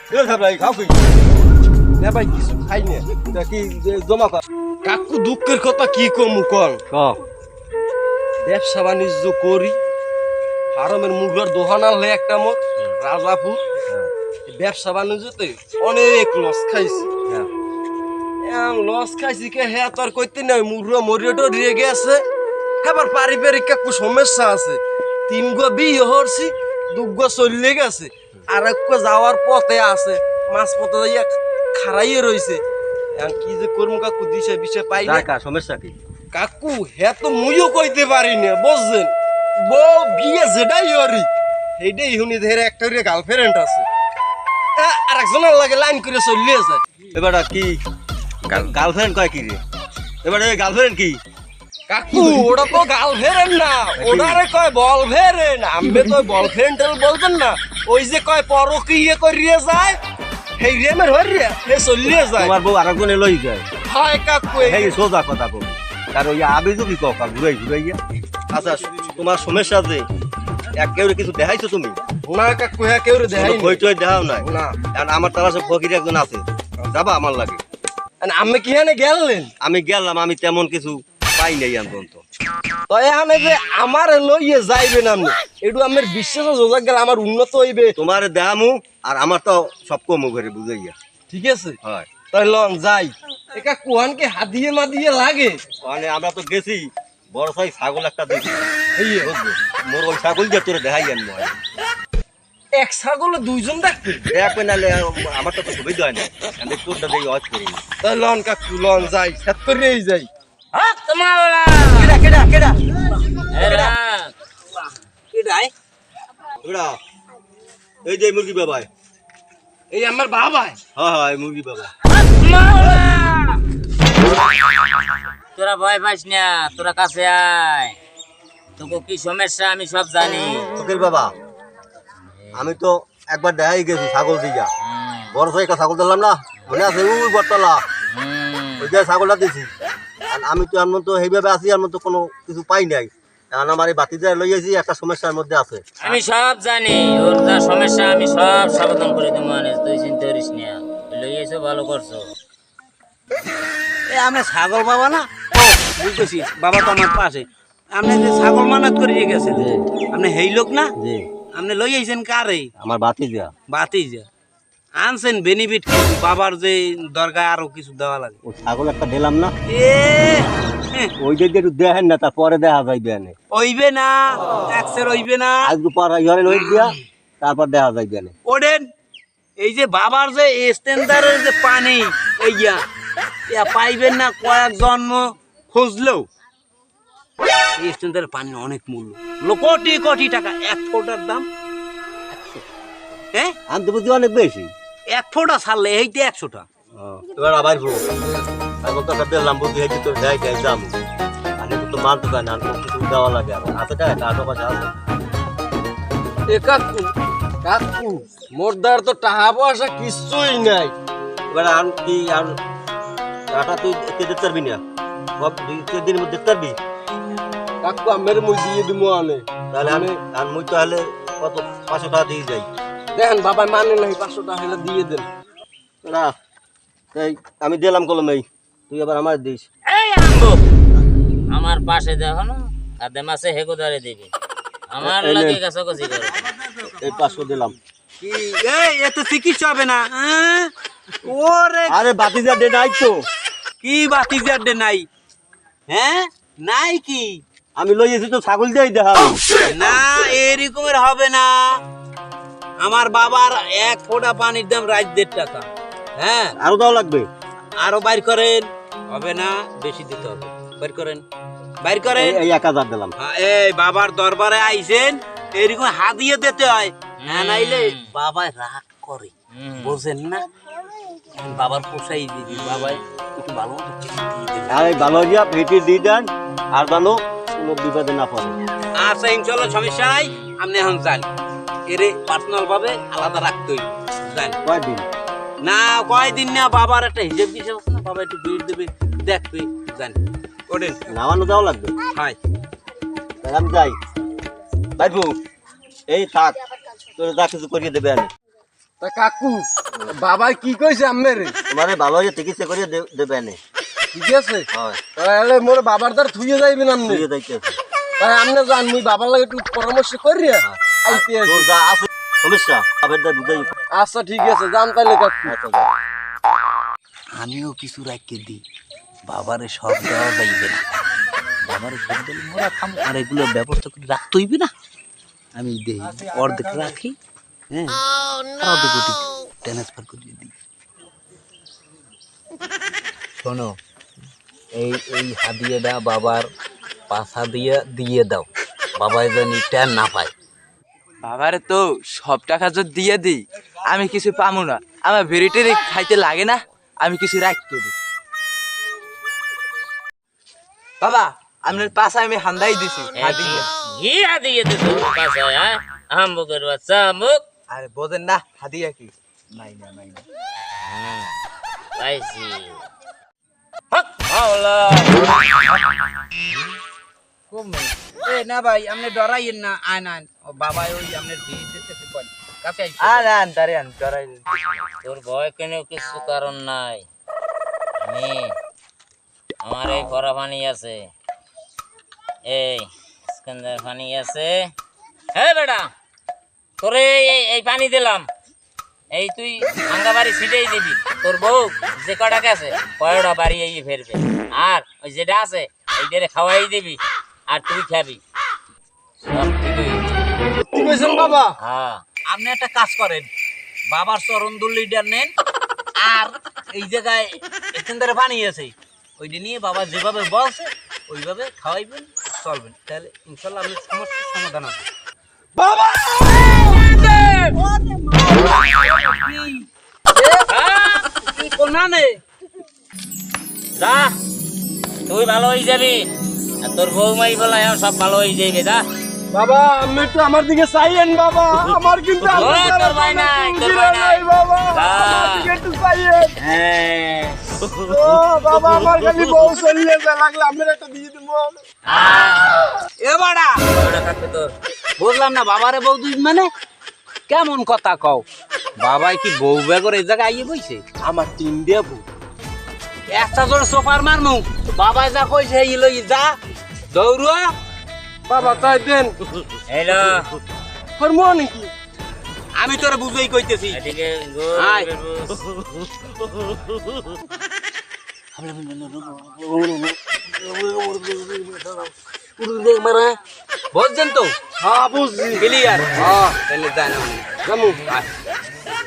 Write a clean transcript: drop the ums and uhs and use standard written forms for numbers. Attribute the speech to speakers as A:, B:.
A: খাও কি না ভাই কিছু খাই না কি জমা কর কাকু দুঃখের কথা কি কমু কন ব্যবসা বাণিজ্য করি ফার্মের মুরগার দোকান আনলে একটা মোট রাজাপুর ব্যবসা বাণিজ্যতে অনেক লস খাইছি লস খাইছি কে হ্যাঁ তো আর কইতে নাই মুরগা মরিয়াটো দিয়ে গেছে এবার পারিবারিক কাকু সমস্যা আছে 3 গো বিয়ে হরছি 2 গো চলে গেছে আর এক যাওয়ার পথে আছে মাছ পথে যাইয়া খারাইয়ে রইছে কি যে করবো কাকু দিশে বিষে পাই না
B: সমস্যা কি
A: কাকু হ্যাঁ তো মুইও কইতে পারি না বুঝছেন বউ বিয়ে যেটাই হরি সেইটাই শুনি ধরে একটা গার্লফ্রেন্ড আছে আর একজনের লাগে লাইন করে চলে আছে
B: এবার কি গার্লফ্রেন্ড কয় কি রে এবার গার্লফ্রেন্ড কি
A: কাকু ওটা তো গার্লফ্রেন্ড না ওটারে কয় বলফ্রেন্ড আমবে তো বলফ্রেন্ড বলবেন না ওই যে কয় পরকীয়া করিয়ে যায় সেই রেমের হরিয়া সে চলিয়ে যায়
B: তোমার বউ আরেকজনে লই যায়
A: হয় কাকু
B: এই সোজা কথা কব কারণ ওই আবে যদি কা ঘুরাই ঘুরাইয়া আচ্ছা তোমার সমস্যা যে এক কেউ কিছু দেখাইছো তুমি
A: না কাকু হ্যাঁ কেউ দেখাই
B: বই টই দেখাও নাই
A: না
B: কারণ আমার তারা সব ফকির একজন আছে যাবা আমার লাগে
A: আমি কি এখানে গেলেন
B: আমি গেলাম আমি তেমন কিছু পাই নাই অন্তত
A: তো এখানে যে আমার লইয়ে যাইবেন আপনি একটু আমার বিশ্বাসে যোগাযোগ গেলে আমার উন্নত হইবে
B: তোমার দেখামু আর আমার তো সব কমু ঘরে বুঝাইয়া
A: ঠিক আছে
B: হয়
A: তাই লন যাই একা কুহানকে হাদিয়ে মাদিয়ে লাগে
B: মানে আমরা তো গেছি বড় সাই ছাগল একটা দেখি এই বুঝছো মোর ওই ছাগল দিয়ে তোরে দেখাই আনবো
A: এক ছাগলে 2 জন দেখবে
B: দেখবে নাহলে আমার তো সুবিধা হয় না আমি তোরটা দেখি অজ করি
A: তাই লন কাকু লন যাই সেট করেই যাই
C: হ্যাঁ তোমার
A: কেডা কেডা কেডা
C: এরা
A: কেডাই
B: ওরা এই যে মুরগি বাবাই
A: এই আমার বাবা
B: হ্যাঁ হ্যাঁ মুরগি বাবা
C: তোরা ভয় পাইস না তোরা কাছে আয় তোকে কি সমস্যা আমি সব জানি
B: ফকির বাবা আমি তো একবার দেখাই গেছি ছাগল দিয়া বড় সাই একটা ছাগল দিলাম না মনে আছে ওই বটতলা ওই যে ছাগলটা দিছি আর আমি তো এমন তো সেইভাবে আছি এমন তো কোনো কিছু পাই নাই কারণ আমার এই বাতি যায় লইয়েছি একটা সমস্যার মধ্যে আছে
C: আমি সব জানি ওর যা সমস্যা আমি সব সমাধান করে দেবো মানে তুই চিন্তা করিস না লইয়েছো ভালো করছো
D: আমরা ছাগল বাবা না বুঝতেছি বাবা তো আমার পাশে আপনি যে ছাগল মানত করে গেছেন আপনি হেই লোক না
B: জি
D: আপনি লই আইছেন কারে
B: আমার বাতি দিয়া
D: বাতি যা আনছেন বেনিফিট বাবার যে দরকার আরো কিছু দেওয়া লাগে
B: ও ছাগল একটা দিলাম না
D: এ
B: ওই যে একটু দেখেন না তারপরে দেখা যাইবে না
D: ওইবে না একসের ওইবে না
B: আজকে পর ইহারে লই দিয়া তারপর দেখা যাইবে না
D: ওডেন এই যে বাবার যে স্ট্যান্ডার্ডের যে পানি এইয়া ইয়া পাইবেন না কয়েক জন্ম খুঁজলেও এই স্ট্যান্ডার্ডের পানির অনেক মূল্য কোটি কোটি টাকা 1 ফোঁটার দাম 100 হ্যাঁ
B: আমি তো বুঝি অনেক বেশি
D: 1 ফোঁটা ছাড়লে এইতে 100 টাকা
B: এবার আবার এখন তো একটা দিলাম বুদ্ধি হয়েছে তোর দেয় দেয় দাম আমি তো মানতে পারি না কিছু দেওয়া লাগে আর আছে টাকা টাকা পয়সা আছে
A: এ কাকু কাকু মোরদার তো টাকা পয়সা কিছুই নাই
B: এবার আর কি আর টাকা তুই দেখতে পারবি না সব 2-3 দিনের মধ্যে দেখতে পারবি
A: কাকু আমের মুই দিয়ে দিমু আনে
B: তাহলে আমি আর মুই তাহলে কত 500 টাকা দিয়ে যাই
A: দেখেন বাবা মানে নাই 500 টাকা হলে দিয়ে দেন
B: না এই আমি দিলাম কলমেই তুই আবার আমার দিস
C: এই আম্বো আমার পাশে দেখো না কাদে মাসে হেগোদারে দিবি আমার লাগে কাছে কাছে করে
B: এই 500 দিলাম
D: কি এই এত চিকিৎসা হবে না ওরে
B: আরে বাতিজা ডে নাই তো
D: কি বাতিজার দে নাই হ্যাঁ নাই কি
B: আমি লই এসেছি তো ছাগল দিয়েই দেখা
D: না এরকমের হবে না আমার বাবার 1 ফোঁটা পানির দাম 1.5 টাকা হ্যাঁ
B: আরো দাও লাগবে
D: আরো বাইর করেন হবে না বেশি দিতে হবে বাইর করেন বাইর করেন
B: এই 1000 দিলাম
D: এই বাবার দরবারে আইছেন এরকম হাদিয়ে দিতে হয় না নাইলে বাবা রাগ করে বুঝেন না এখন বাবার পোষাই দিবি বাবাই একটু ভালো মতো চিনি দিয়ে দেবে।
B: আর এই ভালো দিয়া ভেটি দিয়ে দেন আর জানো কোনো বিপদে না পড়ে
D: আচ্ছা ইনশাল্লাহ সমস্যা নাই আপনি এখন যান এরে পার্সোনাল ভাবে আলাদা রাখতে হইব যান
B: কয়দিন
D: না কয়দিন না বাবার একটা হিসেব দিছে না বাবা একটু বিল দেবে দেখবে যান ওঠেন
B: নামানো দেওয়া লাগবে
D: হাই
B: তাই আমি যাই ভাইপু এই থাক তোর যা কিছু করিয়ে দেবে আমি
A: তা কাকু বাবা কি কইছে আম্মেরে?
B: তোমারে ভালো হয়ে চিকিৎসা করিয়ে দেবে নে।
A: ঠিক আছে,
B: হয়
A: তাহলে মোর বাবার দ্বার থুইয়ে যাইবেন আপনি।
B: তুই যাইতেছে
A: তাই আপনি যান, মুই বাবার লাগে একটু পরামর্শ করিয়া আইতে আছি।
B: তোর যা আছে সমস্যা আবের দা বুঝাই।
A: আচ্ছা ঠিক আছে, যান তাহলে কাকু।
B: আচ্ছা যা।
D: আমিও কিছু রাখতে দিই, বাবারে সব দেওয়া যাইবে না। বাবারে সব দিলে মোরা খাম, আর এগুলো ব্যবস্থা করে রাখতে হইবে না। আমি দেই অর্ধেক রাখি, হ্যাঁ, আর অর্ধেক ওটি ট্রান্সফার করে দিই। শোনো, এই এই হাদিয়াটা বাবার পাশা দিয়ে দিয়ে দাও, বাবা যেন টের না পায়।
E: বাবারে তো সব টাকা যদি দিয়ে দিই, আমি কিছু পামু না। আমার ভেরিটেরি খাইতে লাগে না, আমি কিছু রাখতে দিই। বাবা আপনার পাশে আমি হান্দাই দিছি হাদিয়া।
C: কি হাদিয়ে দে তোর কাছে, হ্যাঁ? আম্বুকের বাচ্চা আম্বুক।
E: আরে বোঝেন না হাদিয়া কি? নাই না নাই না।
C: পাইছি। হক মাওলা।
D: এ না ভাই, আপনি ডরাইয়েন না, আন আন। ও বাবা ওই আপনার ভিড় কাছে বল, কাছে আইছে।
E: আন আন তারে আন ডরাই।
C: তোর ভয় কেন কিছু কারণ নাই। আমার এই ভরা পানি আছে, এই স্কন্দের পানি আছে। হ্যাঁ বেটা, তোরে এই পানি দিলাম, এই তুই ভাঙ্গা বাড়ি ছিটেই দিবি। তোর বউ যে কটা গেছে কয়টা বাড়ি এই ফেরবে, আর ওই যেটা আছে এইটারে খাওয়াই দিবি, আর তুই খাবি। সব ঠিক হয়ে যাবে।
A: কি কইছেন বাবা?
C: হ্যাঁ,
D: আপনি একটা কাজ করেন, বাবার চরণ দুলিটা নেন, আর এই জায়গায় এখানদারে পানি আছে, ওইটা নিয়ে বাবা যেভাবে বলছে ওইভাবে খাওয়াইবেন, চলবেন, তাহলে ইনশাল্লাহ আপনার সমস্যার সমাধান হবে।
A: বাবা
D: কোনা নে
C: যা, তুই ভালো হয়ে যাবি, আর তোর বৌমাই বলা সব ভালো হয়ে যাবে। যা
A: বাবা, আপনি একটু আমার দিকে চাইয়েন বাবা, আমার কিন্তু
C: ও, তোর ভাই নাই, তোর ভাই নাই।
A: বাবা,
C: যা।
A: আমার দিকে একটু চাইয়েন।
C: হ্যাঁ,
A: ও বাবা, আমার খালি বউ চলিয়ে যা লাগলে আপনার একটা দিয়ে দিব।
D: এ বাড়া,
C: ওটা থাকবে তোর।
D: বুঝলাম না, বাবারে বউ দুই মানে কেমন কথা কও? বাবাই কি বউ বেগর এই জায়গায় আইয়ে বইছে?
A: আমার টিম দিয়ে বউ।
D: একটা জোর সোফার মারমু, বাবা যা কইছে এই লই যা, দৌড়ুয়া।
A: বাবা তাই দেন,
C: হ্যালো,
A: ফরমো নাকি?
D: আমি তোরে বুঝাই কইতেছি।
C: এদিকে
D: আয়। বুঝছেন তো?
A: হ্যাঁ বুঝছি।
D: ক্লিয়ার?
A: হ্যাঁ
D: তাহলে জানো
A: জামু।